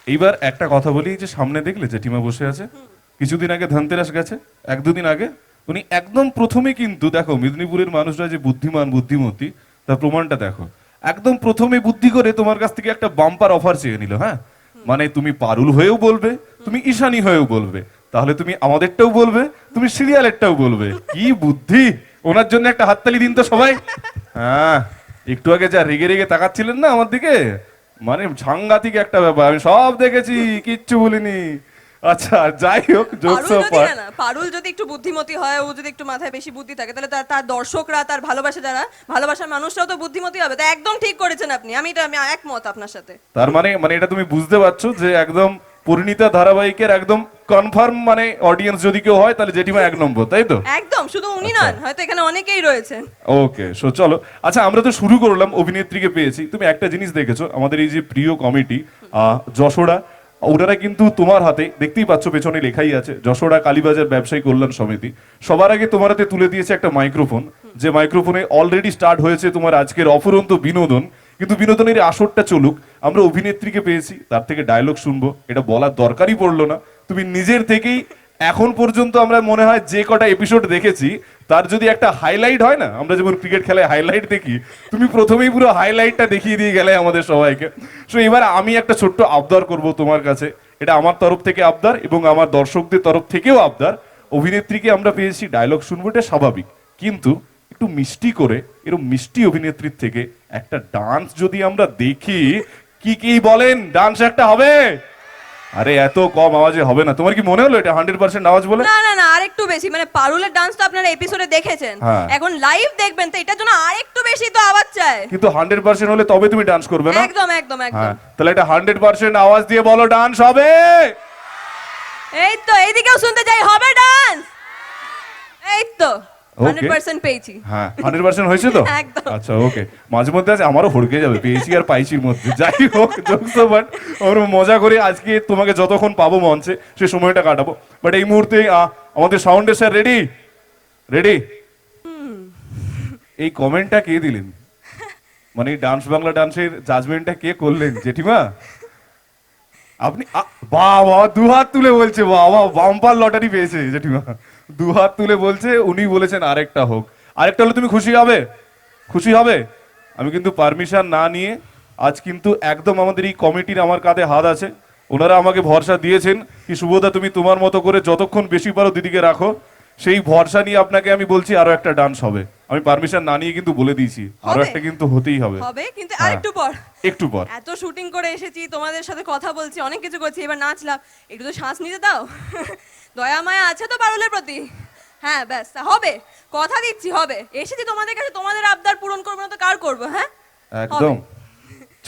এইবার একটা কথা বলি, যে সামনে দেখলে জেঠিমা বসে আছে, কিছুদিন আগে ধনতেরাস গেছে, এক দুদিন আগে উনি একদম প্রথমে কিন্তু দেখো মেদিনীপুরের মানুষরা যে বুদ্ধিমান বুদ্ধিমতী তার প্রমাণটা দেখো, একদম প্রথমে বুদ্ধি করে তোমার কাছ থেকে একটা বাম্পার অফার চেয়ে নিল। হ্যাঁ, মানে তুমি পারুল হয়েও বলবে, তুমি ঈশানী হয়েও বলবে, তাহলে তুমি আমাদেরটাও বলবে, তুমি সিরিয়ালেরটাও বলবে। কি বুদ্ধি! ওনার জন্য একটা হাততালি দিন তো সবাই। হ্যাঁ, একটু আগে যা রেগে রেগে তাকাচ্ছিলেন না আমার দিকে, মানে সাংঘাতিক একটা ব্যাপার, আমি সব দেখেছি, কিচ্ছু বলিনি। আচ্ছা যাই হোক, জোকস পারুল যদি অফার। না না পারুল যদি একটু বুদ্ধিমতী হয়, ও যদি একটু মাথায় বেশি বুদ্ধি থাকে, তাহলে তার তার দর্শকরা, তার ভালোবাসা যারা, ভালোবাসার মানুষরাও তো বুদ্ধিমতী হবে। তা একদম ঠিক করেছেন আপনি, আমি একমত আপনার সাথে। তার মানে মানে এটা তুমি বুঝতে পারছো যে একদম পরিণীতা ধারাবাহিকের একদম কনফার্ম, মানে অডিয়েন্স যদি কেউ হয় তাহলে জেঠিমা এক নম্বর, তাই তো? একদম, শুধু উনি আচ্ছা। নন, হয়তো এখানে অনেকেই রয়েছেন। ওকে, সো চলো। আচ্ছা, আমরা তো শুরু করলাম, অভিনেত্রীকে পেয়েছি। তুমি একটা জিনিস দেখেছো, আমাদের এই যে প্রিয় কমিটি যশোড়া, ওনারা কিন্তু তোমার হাতে, দেখতেই পাচ্ছ পেছনে লেখাই আছে যশোড়া কালীবাজার ব্যবসায়ী কল্যাণ সমিতি, সবার আগে তোমার হাতে তুলে দিয়েছে একটা মাইক্রোফোন, যে মাইক্রোফোনে অলরেডি স্টার্ট হয়েছে তোমার আজকের অফুরন্ত বিনোদন। কিন্তু বিনোদনের এই আসরটা চলুক, আমরা অভিনেত্রীকে পেয়েছি, তার থেকে ডায়লগ শুনবো, এটা বলার দরকারই পড়লো না। তুমি নিজের থেকেই, এখন পর্যন্ত আমরা মনে হয় যে কটা এপিসোড দেখেছি তার যদি একটা হাইলাইট হয় না, আমরা যেমন ক্রিকেট খেলায় হাইলাইট দেখি, তুমি প্রথমেই পুরো হাইলাইটটা দেখিয়ে দিয়ে গেলে আমাদের সবাইকে। সো এবার আমি একটা ছোট্ট আবদার করব তোমার কাছে, এটা আমার তরফ থেকে আবদার এবং আমার দর্শকদের তরফ থেকেও আবদার। অভিনেত্রীকে আমরা পেয়েছি, ডায়লগ শুনবো, এটা স্বাভাবিক, কিন্তু একটু মিষ্টি করে, এরকম মিষ্টি অভিনেত্রীর থেকে একটা ডান্স যদি আমরা দেখি, কি কি বলেন, ডান্স একটা হবে? আরে এত কম আওয়াজে হবে না, তোমার কি মনে হলো এটা 100% আওয়াজ বলে? না না না, আরেকটু বেশি, মানে পারুলের ডান্স তো আপনারা এপিসোডে দেখেছেন, হ্যাঁ। এখন লাইভ দেখবেন, তো এটার জন্য আরেকটু বেশি তো আওয়াজ চাই। কিন্তু 100% হলে তবে তুমি ডান্স করবে না? একদম একদম একদম। হ্যাঁ, তাহলে এটা 100% আওয়াজ দিয়ে বলো, ডান্স হবে? এই তো, এইদিকেও শুনতে চাই, হবে ডান্স? এই তো, Okay. 100% পেয়েছি। হ্যাঁ, 100% হয়েছে তো? একদম। আচ্ছা, ওকে। মাঝে মধ্যে আছে আমারও হড়কে যাবে পেয়েছি আর পাইছির মধ্যে, যাই হোক জোকস বাট আমরা মজা করে আজকে তোমাকে যতক্ষণ পাবো মঞ্চে সে সময়টা কাটাবো। বাট এই মুহূর্তে আমাদের সাউন্ডের স্যার রেডি? রেডি? এই কমেন্টটা কে দিলেন, মানে ডান্স বাংলা ডান্সের জাজমেন্টটা কে করলেন জেঠিমা? আপনি বাবা দুহাত তুলে বলছে, বাবা বাম্পার লটারি পেয়েছে জেঠিমা, দুহাত তুলে বলছে, উনি বলেছেন আরেকটা হোক। আরেকটা হলে তুমি খুশি হবে? খুশি হবে? আমি কিন্তু পারমিশন না নিয়ে আজ কিন্তু একদম আমাদের এই কমিটির আমার কাঁধে হাত আছে, ওনারা আমাকে ভরসা দিয়েছেন কি শুভদা তুমি তোমার মতো করে যতক্ষণ বেশি পারো দিদিকে রাখো, সেই ভরসা নিয়ে আপনাকে আমি বলছি আরো একটা ডান্স হবে। আমি পারমিশন না নিয়ে কিন্তু বলে দিয়েছি আরো হবে? একটা কিন্তু হতেই হবে। হবে, কিন্তু হ্যাঁ। আরেকটু পর। একটু পর। এত শুটিং করে এসেছি, তোমাদের সাথে কথা বলছি, অনেক কিছু করছি, এবার নাচলাম, একটু তো শ্বাস নিতে দাও। দয়া মায়া আছে তো পারুলের প্রতি? হ্যাঁ ব্যাস, হবে, কথা দিচ্ছি হবে। এসেছি তোমাদের কাছে, তোমাদের আবদার পূরণ করবো না তো কার করবো? হ্যাঁ, একদম।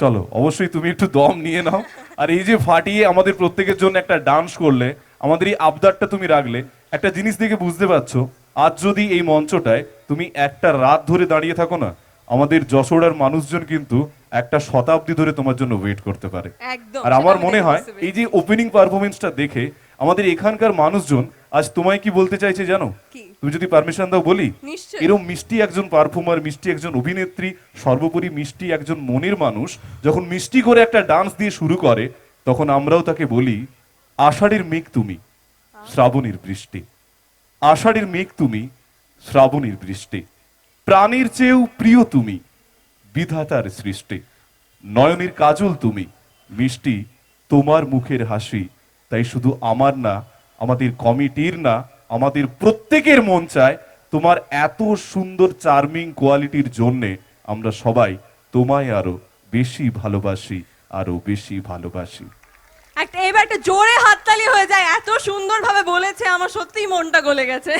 চলো, অবশ্যই তুমি একটু দম নিয়ে নাও। আর এই যে ফাটিয়ে আমাদের প্রত্যেকের জন্য একটা ডান্স করলে, আমাদের এই আবদারটা তুমি রাখলে, একটা জিনিস দেখে বুঝতে পারছো, আজ যদি এই মঞ্চটায় তুমি একটা রাত ধরে দাঁড়িয়ে থাকো না, আমাদের যশোরের মানুষজন কিন্তু একটা শতাব্দী ধরে তোমার জন্য ওয়েট করতে পারে। একদম। আর সেটা আমার আমি মনে দেখে হয় বুঝতে পেরেছি। এই যে ওপেনিং পারফরমেন্সটা দেখে আমাদের এখানকার মানুষজন আজ তোমায় কি বলতে চাইছে জানো? কি? তুমি যদি পারমিশন দাও বলি, নিশ্চয়ই। এরকম মিষ্টি একজন পারফর্মার, মিষ্টি একজন অভিনেত্রী, সর্বোপরি মিষ্টি একজন মনের মানুষ যখন মিষ্টি করে একটা ডান্স দিয়ে শুরু করে, তখন আমরাও তাকে বলি, আষাঢ়ের মেঘ তুমি, শ্রাবণীর বৃষ্টি। আষাঢ়ের মেঘ তুমি, শ্রাবণীর বৃষ্টি। প্রাণীর চেয়েও প্রিয় তুমি, বিধাতার সৃষ্টি। নয়নের কাজল তুমি, মিষ্টি তোমার মুখের হাসি। তাই শুধু আমার না, আমাদের কমিটির না, আমাদের প্রত্যেকের মন চায় তোমার এত সুন্দর চার্মিং কোয়ালিটির জন্যে আমরা সবাই তোমায় আরো বেশি ভালোবাসি, আরো বেশি ভালোবাসি। একটা এবার একটা জোরে হাততালি হয়ে যায়, এত সুন্দরভাবে বলেছে, আমার সত্যিই মনটা গলে গেছে।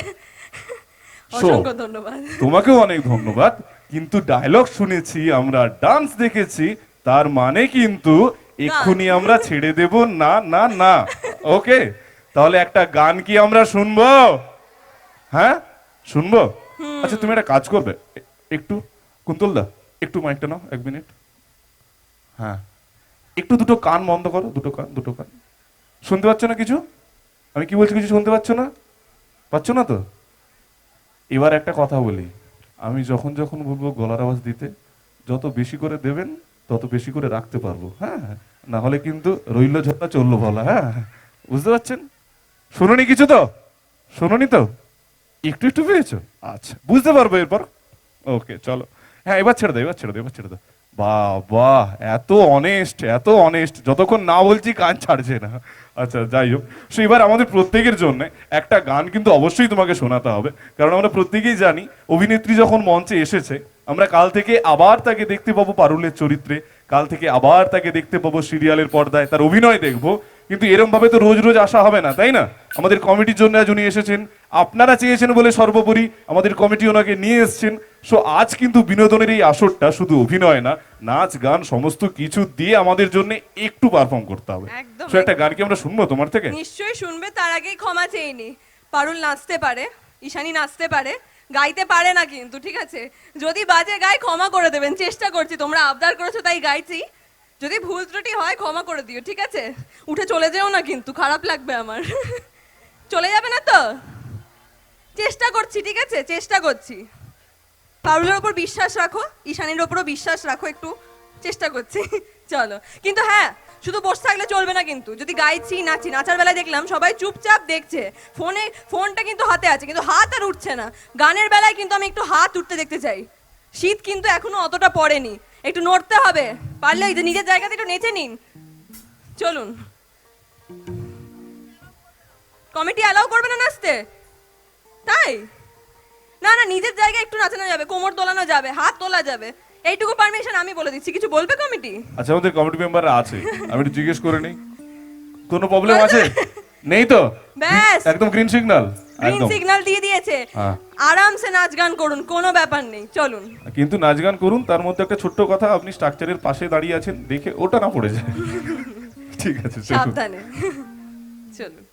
অসংখ্য ধন্যবাদ। তোমাকেও অনেক ধন্যবাদ। কিন্তু ডায়লগ শুনেছি আমরা, ডান্স দেখেছি, তার মানে কিন্তু এক্ষুনি আমরা ছেড়ে দেব না, না না। ওকে, তাহলে একটা গান কি আমরা শুনবো? হ্যাঁ, শুনবো। আচ্ছা, তুমি একটা কাজ করবে, একটু কুন্তলদা, একটু মাইকটা নাও, 1 মিনিট। হ্যাঁ, একটু দুটো কান বন্ধ করো, দুটো কান, দুটো কান। শুনতে পাচ্ছ না কিছু? আমি কি বলছি কিছু শুনতে পাচ্ছ না? পাচ্ছ না তো? এবার একটা কথা বলি, আমি যখন যখন বলবো গলার আওয়াজ দিতে, যত বেশি করে দেবেন তত বেশি করে রাখতে পারবো। হ্যাঁ, না হলে কিন্তু রইল ঝোলা চললো বলা, হ্যাঁ বুঝতে পারছেন? শোনোনি কিছু তো, শোনোনি তো, একটু একটু পেয়েছো, আচ্ছা বুঝতে পারবো এরপর। ওকে চলো, হ্যাঁ এবার ছেড়ে দাও, এবার ছেড়ে দাও, এবার ছেড়ে দাও। বাহ বাহ, এত অনেস্ট, এত অনেস্ট, যতক্ষণ না বলছি কান ছাড়ছে না। আচ্ছা যাই হোক, সো এবার আমাদের প্রত্যেকের জন্য একটা গান কিন্তু অবশ্যই তোমাকে শোনাতে হবে, কারণ আমরা প্রত্যেকেই জানি অভিনেত্রী যখন মঞ্চে এসেছে, আমরা কাল থেকে আবার তাকে দেখতে পাবো পারুলের চরিত্রে, কাল থেকে আবার তাকে দেখতে পাবো সিরিয়ালের পর্দায়, তার অভিনয় দেখবো। কিন্তু এরম ভাবে তো রোজ রোজ আসা হবে না, তাই না? আমাদের কমিটির জন্য আজ উনি এসেছেন, আপনারা চেয়েছেন বলে সর্বোপরি আমাদের কমিটি ওনাকে নিয়ে এসেছেন। সো আজ কিন্তু বিনোদনের এই আসরটা শুধু অভিনয় না, নাচ গান সমস্ত কিছু দিয়ে আমাদের জন্য একটু পারফর্ম করতে হবে। একদম, সো একটা গান কি আমরা শুনবো তোমার থেকে? নিশ্চয়ই শুনবে, তার আগেই ক্ষমা চেয়ে নি। পারুল নাচতে পারে, ঈশানী নাচতে পারে, গাইতে পারে না কিন্তু, ঠিক আছে? যদি বাজে গায় ক্ষমা করে দেবেন, চেষ্টা করছি, তোমরা আবদার করেছো তাই গাইছি। যদি ভুল ত্রুটি হয় ক্ষমা করে দিও, ঠিক আছে? উঠে চলে যেও না কিন্তু, খারাপ লাগবে আমার। চলে যাবে না তো? চেষ্টা করছি, ঠিক আছে, চেষ্টা করছি। পারুলের ওপর বিশ্বাস রাখো, ঈশানীর ওপরও বিশ্বাস রাখো, একটু চেষ্টা করছি। চলো, কিন্তু হ্যাঁ, শুধু বসে থাকলে চলবে না কিন্তু। যদি গাইছি নাচি, নাচার বেলায় দেখলাম সবাই চুপচাপ দেখছে, ফোনটা কিন্তু হাতে আছে কিন্তু হাত আর উঠছে না। গানের বেলায় কিন্তু আমি একটু হাত উঠতে দেখতে চাই। শীত কিন্তু এখনো অতটা পড়েনি, একটু নড়তে হবে, পারলে এই যে নিজের জায়গাতে একটু নেচে নিন। চলুন, কমিটি অ্যালাউ করবে না নাচতে? তাই না, না, নিজের জায়গায় একটু নাচানো যাবে, কোমর দোলানো যাবে, হাত তোলা যাবে, এইটুকু পারমিশন আমি বলে দিচ্ছি। কিছু বলবে কমিটি? আচ্ছা আমাদের কমিটি মেম্বার আছে, আমি একটু জিজ্ঞেস করে নেই, কোনো প্রবলেম আছে? নেই তো? ব্যাস, একদম গ্রিন সিগন্যাল, গ্রিন একদম। সিগন্যাল দিয়ে দিয়েছে, হ্যাঁ। আরামসে নাচ গান করুন, কোনো ব্যাপার নেই, চলুন। কিন্তু নাচ গান করুন, তার মধ্যে একটা ছোট্ট কথা, আপনি স্ট্রাকচারের পাশে দাঁড়িয়ে আছেন, দেখে ওটা না পড়ে যায়। ঠিক আছে চলুন। সাবধানে। চলুন।